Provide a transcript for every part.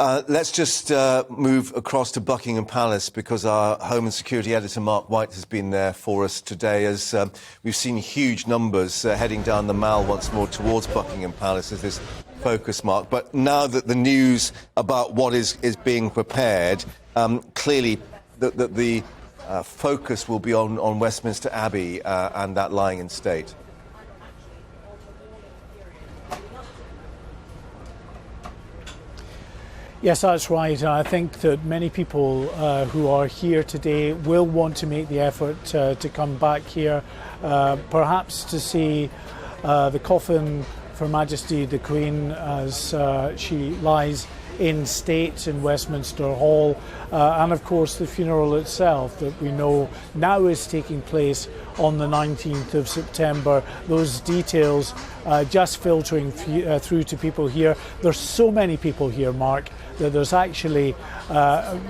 Let's just move across to Buckingham Palace, because our Home and Security editor, Mark White, has been there for us today, as we've seen huge numbers heading down the Mall once more towards Buckingham Palace as this focus, Mark. But now that the news about what is being prepared, clearly the focus will be on Westminster Abbey and that lying in state. Yes, that's right. I think that many people who are here today will want to make the effort to come back here, perhaps to see the coffin for Her Majesty the Queen as she lies in state in Westminster Hall, and of course the funeral itself that we know now is taking place on the 19th of September. Those details just filtering through to people here. There's so many people here, Mark, that there's actually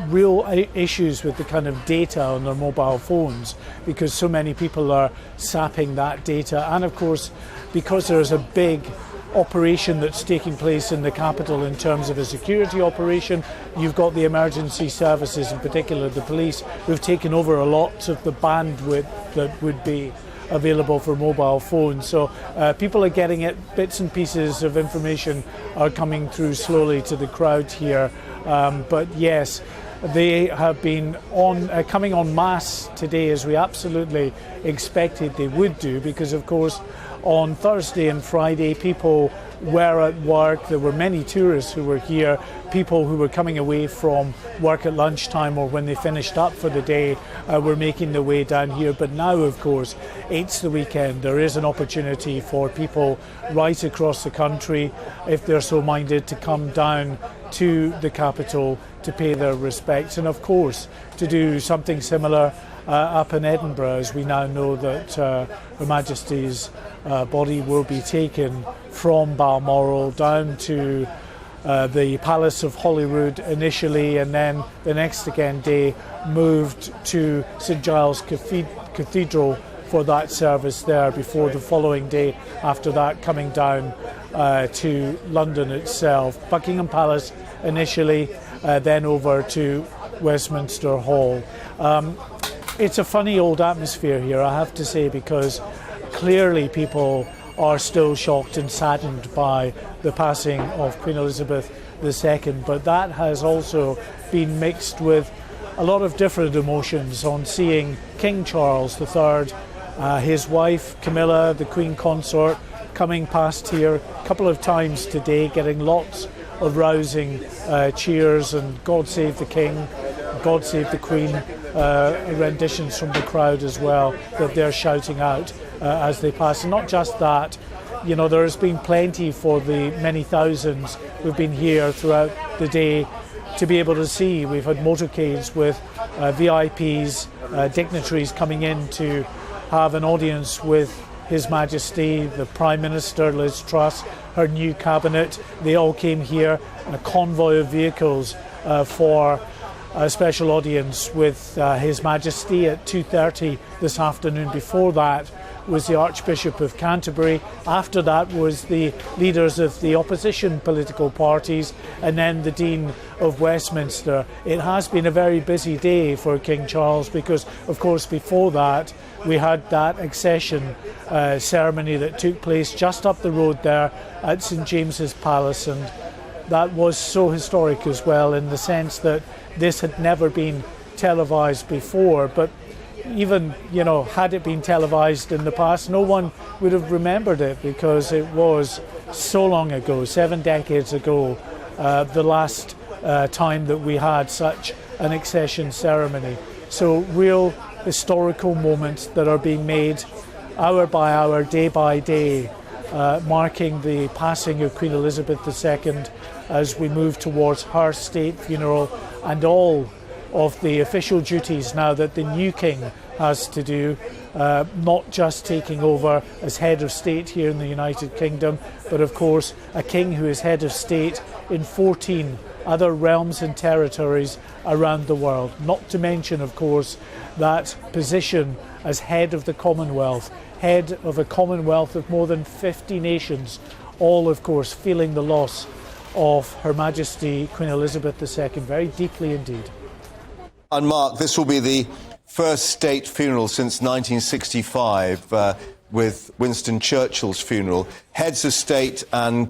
real issues with the kind of data on their mobile phones, because so many people are sapping that data. And of course, because there's a big operation that's taking place in the capital in terms of a security operation, you've got the emergency services, in particular the police, who've taken over a lot of the bandwidth that would be available for mobile phones. So people are getting it. Bits and pieces of information are coming through slowly to the crowd here. But yes, they have been coming en masse today, as we absolutely expected they would do, because of course on Thursday and Friday people were at work. There were many tourists who were here, people who were coming away from work at lunchtime or when they finished up for the day were making their way down here. But now, of course, it's the weekend. There is an opportunity for people right across the country, if they're so minded, to come down to the capital to pay their respects, and of course to do something similar up in Edinburgh, as we now know that Her Majesty's body will be taken from Balmoral down to the Palace of Holyrood initially, and then the next day moved to St Giles Cathedral for that service there, before the following day after that coming down to London itself. Buckingham Palace initially, then over to Westminster Hall. It's a funny old atmosphere here, I have to say, because clearly people are still shocked and saddened by the passing of Queen Elizabeth II, but that has also been mixed with a lot of different emotions on seeing King Charles III, his wife Camilla, the Queen Consort, coming past here a couple of times today, getting lots of rousing cheers and God Save the King, God Save the Queen renditions from the crowd as well, that they're shouting out as they pass. And not just that, you know, there has been plenty for the many thousands who've been here throughout the day to be able to see. We've had motorcades with VIPs, dignitaries coming in to have an audience with His Majesty, the Prime Minister Liz Truss, her new cabinet. They all came here in a convoy of vehicles for a special audience with His Majesty at 2:30 this afternoon. Before that was the Archbishop of Canterbury. After that was the leaders of the opposition political parties, and then the Dean of Westminster. It has been a very busy day for King Charles, because of course before that we had that accession ceremony that took place just up the road there at St James's Palace, and that was so historic as well, in the sense that this had never been televised before. But even, you know, had it been televised in the past, no one would have remembered it, because it was so long ago, 7 decades ago, the last time that we had such an accession ceremony. So real historical moments that are being made hour by hour, day by day, marking the passing of Queen Elizabeth II as we move towards her state funeral and all of the official duties now that the new king has to do, not just taking over as head of state here in the United Kingdom, but of course a king who is head of state in 14 other realms and territories around the world. Not to mention, of course, that position as head of the Commonwealth, head of a Commonwealth of more than 50 nations, all of course feeling the loss of Her Majesty Queen Elizabeth II very deeply indeed. And Mark, this will be the first state funeral since 1965, with Winston Churchill's funeral. Heads of state and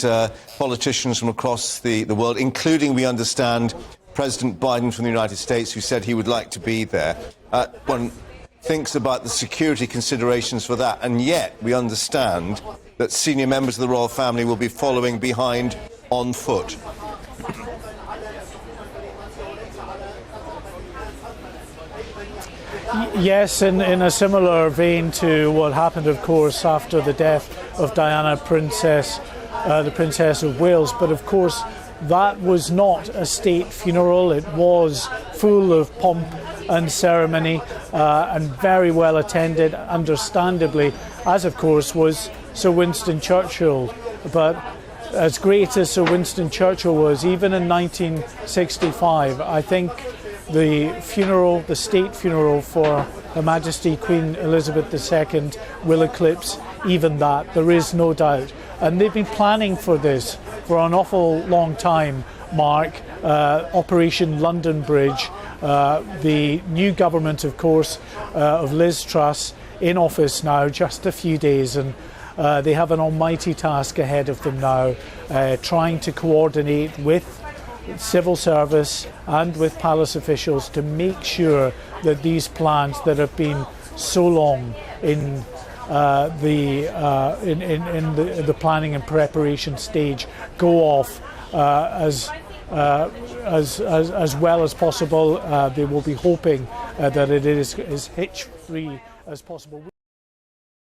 politicians from across the world, including, we understand, President Biden from the United States, who said he would like to be there. One thinks about the security considerations for that, and yet we understand that senior members of the royal family will be following behind on foot. Yes, in a similar vein to what happened, of course, after the death of Diana, the Princess of Wales. But of course, that was not a state funeral. It was full of pomp and ceremony and very well attended, understandably, as of course was Sir Winston Churchill. But as great as Sir Winston Churchill was, even in 1965, I think the state funeral for Her Majesty Queen Elizabeth II will eclipse even that. There is no doubt. And they've been planning for this for an awful long time, Mark. Operation London Bridge, the new government, of course, of Liz Truss in office now, just a few days, and they have an almighty task ahead of them now, trying to coordinate with civil service and with palace officials to make sure that these plans that have been so long in the planning and preparation stage go off as well as possible. They will be hoping that it is as hitch-free as possible.